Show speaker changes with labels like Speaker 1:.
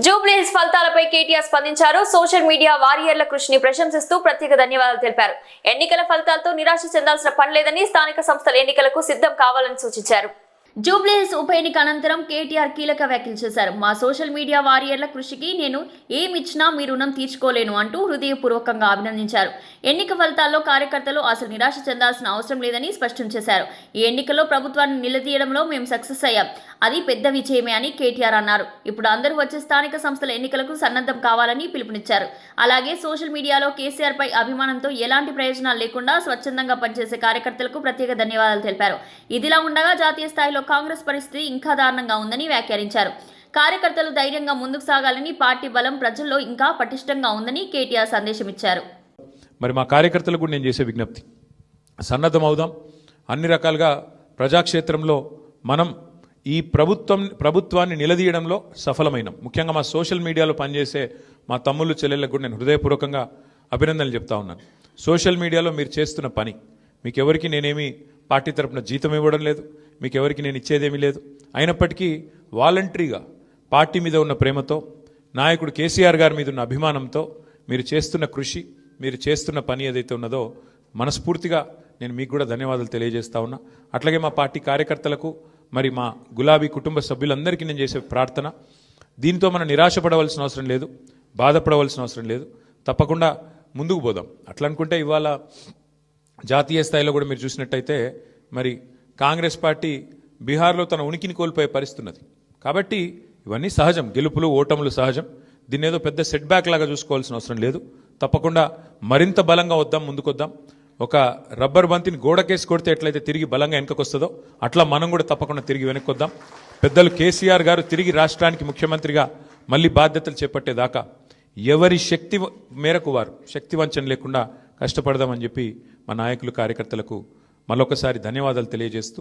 Speaker 1: జూబ్లీహిల్స్ ఫలితాలపై కేటీఆర్ స్పందించారు. Social media వారియర్ల కృషిని ప్రశంసిస్తూ ప్రత్యేక ధన్యవాదాలు తెలిపారు. ఎన్నికల ఫలితాలతో నిరాశ చెందాల్సిన పనిలేదని, స్థానిక సంస్థల ఎన్నికలకు సిద్ధం కావాలని సూచించారు. జూబ్లీహిల్స్ ఉప ఎన్నిక అనంతరం కేటీఆర్ కీలక వ్యాఖ్యలు చేశారు. మా సోషల్ మీడియా వారియర్ల కృషికి నేను ఏమిచ్చినా మీ రుణం తీర్చుకోలేను అంటూ హృదయపూర్వకంగా అభినందించారు. ఎన్నిక ఫలితాల్లో కార్యకర్తలు అసలు నిరాశ చెందాల్సిన అవసరం లేదని స్పష్టం చేశారు. ఈ ఎన్నికల్లో ప్రభుత్వాన్ని నిలదీయడంలో మేము సక్సెస్ అయ్యాం. అది పెద్ద విజయమే అని కేటీఆర్ అన్నారు. ఇప్పుడు అందరూ వచ్చే స్థానిక సంస్థల ఎన్నికలకు సన్నద్ధం కావాలని పిలుపునిచ్చారు. అలాగే సోషల్ మీడియాలో కేసీఆర్ పై అభిమానంతో ఎలాంటి ప్రయోజనాలు లేకుండా స్వచ్ఛందంగా పనిచేసే కార్యకర్తలకు ప్రత్యేక ధన్యవాదాలు తెలిపారు. ఇదిలా ఉండగా జాతీయ స్థాయిలో కాంగ్రెస్ పరిస్థితి ఇంకా దారుణంగా ఉందని వ్యాఖ్యానించారు. కార్యకర్తలు ధైర్యంగా ముందుకు సాగాలని, పార్టీ బలం ప్రజల్లో ఇంకా పటిష్టంగా ఉందని కేటీఆర్ సందేశం ఇచ్చారు.
Speaker 2: మరి మా కార్యకర్తలకు నేను చేసే విజ్ఞప్తి, సన్నద్ధం అవుదాం. అన్ని రకాలుగా ప్రజాక్షేత్రంలో మనం ఈ ప్రభుత్వాన్ని నిలదీయడంలో సఫలమైనాం. ముఖ్యంగా మా సోషల్ మీడియాలో పనిచేసే మా తమ్ముళ్ళు చెల్లెళ్ళకు కూడా నేను హృదయపూర్వకంగా అభినందనలు చెప్తా ఉన్నాను. సోషల్ మీడియాలో మీరు చేస్తున్న పని, మీకు ఎవరికి నేనేమి పార్టీ తరపున జీతం ఇవ్వడం లేదు, మీకు ఎవరికి నేను ఇచ్చేదేమీ లేదు. అయినప్పటికీ వాలంటరీగా పార్టీ మీద ఉన్న ప్రేమతో, నాయకుడు కేసీఆర్ గారి మీద ఉన్న అభిమానంతో మీరు చేస్తున్న కృషి, మీరు చేస్తున్న పని ఏదైతే ఉన్నదో మనస్ఫూర్తిగా నేను మీకు కూడా ధన్యవాదాలు తెలియజేస్తా ఉన్నా. అట్లాగే మా పార్టీ కార్యకర్తలకు, మరి మా గులాబీ కుటుంబ సభ్యులందరికీ నేను చేసే ప్రార్థన, దీంతో మనం నిరాశపడవలసిన అవసరం లేదు, బాధపడవలసిన అవసరం లేదు. తప్పకుండా ముందుకు పోదాం. అట్లా అనుకుంటే ఇవాళ జాతీయ స్థాయిలో కూడా మీరు చూసినట్టయితే మరి కాంగ్రెస్ పార్టీ బీహార్లో తన ఉనికిని కోల్పోయే పరిస్థితి ఉన్నది. కాబట్టి ఇవన్నీ సహజం, గెలుపులు ఓటములు సహజం. దీన్ని ఏదో పెద్ద సెట్ బ్యాక్ లాగా చూసుకోవాల్సిన అవసరం లేదు. తప్పకుండా మరింత బలంగా వద్దాం, ముందుకొద్దాం. ఒక రబ్బర్ బంతిని గోడకేసి కొడితే ఎట్లయితే తిరిగి బలంగా వెనకకొస్తుందో అట్లా మనం కూడా తప్పకుండా తిరిగి వెనక్కొద్దాం. పెద్దలు కేసీఆర్ గారు తిరిగి రాష్ట్రానికి ముఖ్యమంత్రిగా మళ్ళీ బాధ్యతలు చేపట్టేదాకా ఎవరి శక్తి మేరకు వారు శక్తి వంచన లేకుండా కష్టపడదామని చెప్పి మా నాయకులు కార్యకర్తలకు మరొకసారి ధన్యవాదాలు తెలియజేస్తూ